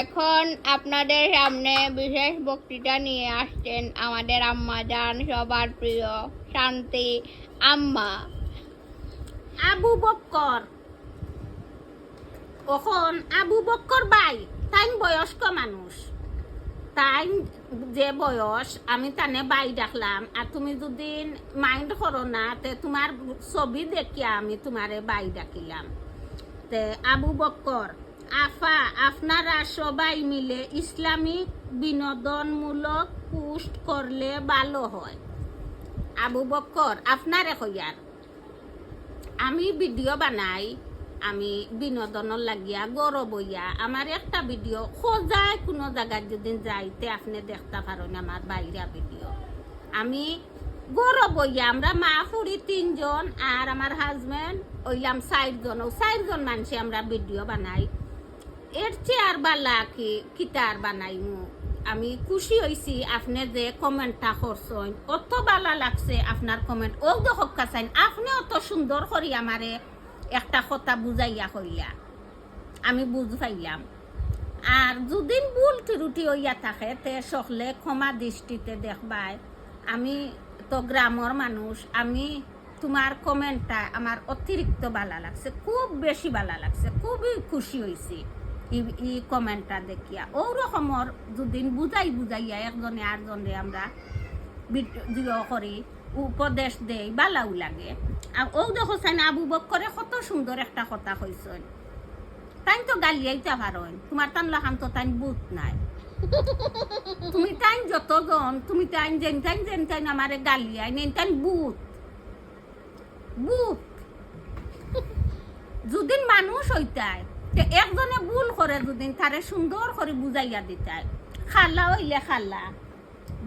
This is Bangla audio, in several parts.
এখন আপনাদের সামনে বিশেষ বক্তৃতা নিয়ে আসছেন আমাদের আম্মা জান, সবার প্রিয় শান্তি আম্মা। আবু বক্কর, এখন আবু বক্কর ভাই তাই বয়স্ক মানুষ, তাই যে বয়স আমি তানে বাই ডাকলাম। আর তুমি যদি মাইন্ড করো না তে তোমার ছবি দেখিয়া আমি তোমারে বাই ডাকিলাম। তে আবু বক্কর আফা, আপনারা সবাই মিলে ইসলামিক বিনোদনমূলক পোস্ট করলে ভালো হয়। আবু বক্কর আপনারে কইয়ার আমি ভিডিও বানাই, আমি বিনোদনের লাগিয়া গৌরব হইয়া আমার একটা ভিডিও খোঁজায় কোনো জায়গায় যদি যাইতে আপনি দেখতে পারেন আমার বাইরা ভিডিও। আমি গৌরব হইয়া আমরা মা ফুরি 3 জন আর আমার হাজবেন্ড হইলাম 4 জন, ও 4 জন মানুষে আমরা ভিডিও বানাই। এর চেয়ে আর বালা কিতার বানাইমু। আমি খুশি হয়েছি আপনি যে কমেন্টটা করছেন, অত ভালো লাগছে আপনার কমেন্ট। ও দেখক কাছেন আপনি অত সুন্দর করি আমারে একটা কথা বুঝাইয়া হইয়া আমি বুঝ পাইলাম। আর যদি ভুল ত্রুটি হইয়া থাকে তে সকলে ক্ষমা দৃষ্টিতে দেখবাই। আমি তো গ্রামের মানুষ, আমি তোমার কমেন্টটা আমার অতিরিক্ত ভালো লাগছে, খুব বেশি ভালো লাগছে, খুবই খুশি হয়েছি ই কমেন্টটা দেখিয়া। ওরকমর যদি বুঝাইয়া একজনে আরেকজনে আমরা ভিডিও করি, উপদেশ দেই, ভালোও লাগে। আর ও দেখো চাই না আবু বক্করে কত সুন্দর একটা কথা কইছেন। তাই তো গালিয়াইতে পারেন, তোমার তান লাখান তো তাই বুথ নাই। তুমি তাই যতজন তুমি তাই যেন তাই আমারে গালিয়াই নেন তাই বুথ বুথ। যদি মানুষ হইতায় একজনে ভুল করে যদি তারে সুন্দর করে বুঝাইয়া দিতায়, খালা হইলে খালা,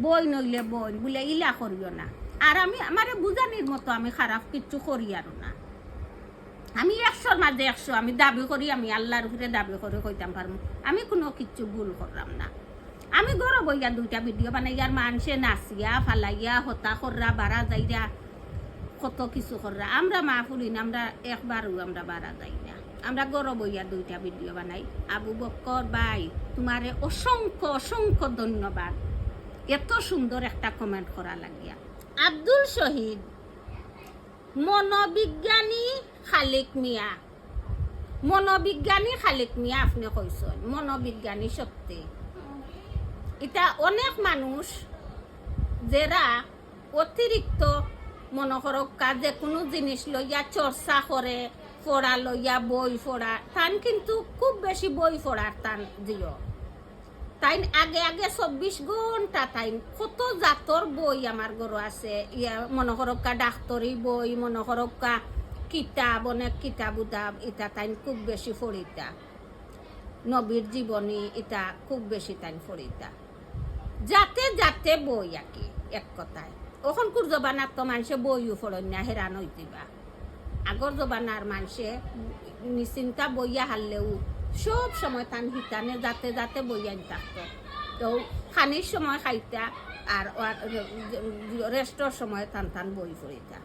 বই নইলে বই বলে ইলা করিও না। আর আমি আমারে বুঝানির মতো আমি খারাপ কিচ্ছু করি আর না। আমি 100-র মাঝে 100 আমি দাবি করি, আমি আল্লাহর উপরে দাবি করে কইতাম পারবো আমি কোনো কিচ্ছু ভুল করলাম না। আমি গৌরব হইয়া 2টা ভিডিও বানাই আর মানুষে নাচিয়া ফালাইয়া হতা কররা বাড়া যাইরা কত কিছু কররা। আমরা মা ফুলিন আমরা একবারও আমরা বাড়া যাই না, আমরা গৌরব হইয়া 2টা ভিডিও বানাই। আবু বক্কর ভাই তোমারে অসংখ্য অসংখ্য ধন্যবাদ এত সুন্দর একটা কমেন্ট করা লাগিয়া। আব্দুল শহীদ মনোবিজ্ঞানী খালিক মিয়া, মনোবিজ্ঞানী খালিক মিয়া আপনি কইছেন মনোবিজ্ঞানী সত্যি। এটা অনেক মানুষ যারা অতিরিক্ত মনে করক যে কোনো জিনিস লইয়া চর্চা করে, পড়া লইয়া বই পড়া, তান কিন্তু খুব বেশি বই পড়ার তান দিও। তাই আগে 24 ঘন্টা তাই কত জাতর বই আমার ঘর আছে। ইয়া মনে করকা ডাক্তরি বই, মনে করকা কিতাব, অনেক কিতাব উতাব এটা তাই খুব বেশি পড়িতা। নবীর জীবনী এটা খুব বেশি তাই পড়িতা। যাতে যাতে বই আঁকি এক কথায়। ওখানকার জবানার তো মানুষে বইও পড়েন না, হেরান হইতিবা। আগর জবানার মানুষে নিশ্চিন্তা বইয়া হারলেও সব সময় তান হিতানে যাতে যাতে বইয়ান থাকতো। তো খানির সময় খাইতা আর রেস্টর সময় টান টান বই পড়িতা।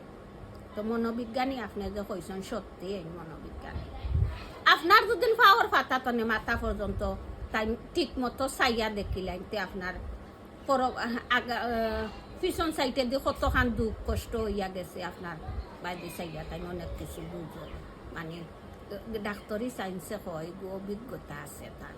তো মনোবিজ্ঞানী আপনি যে কইছেন সত্যি এই মনোবিজ্ঞানী। আপনার দুদিন পাওয়ার পাতা তনে মাথা পর্যন্ত তাই ঠিক মতো চাইয়া দেখিলেন তে আপনার পিছন সাইডে দিয়ে কতখান দুঃখ কষ্ট হইয়া গেছে আপনার বাইরে চাইয়া তাই অনেক কিছু বুঝো, মানে ডাক্তারি সায়েন্সে হয় অভিজ্ঞতা আছে তার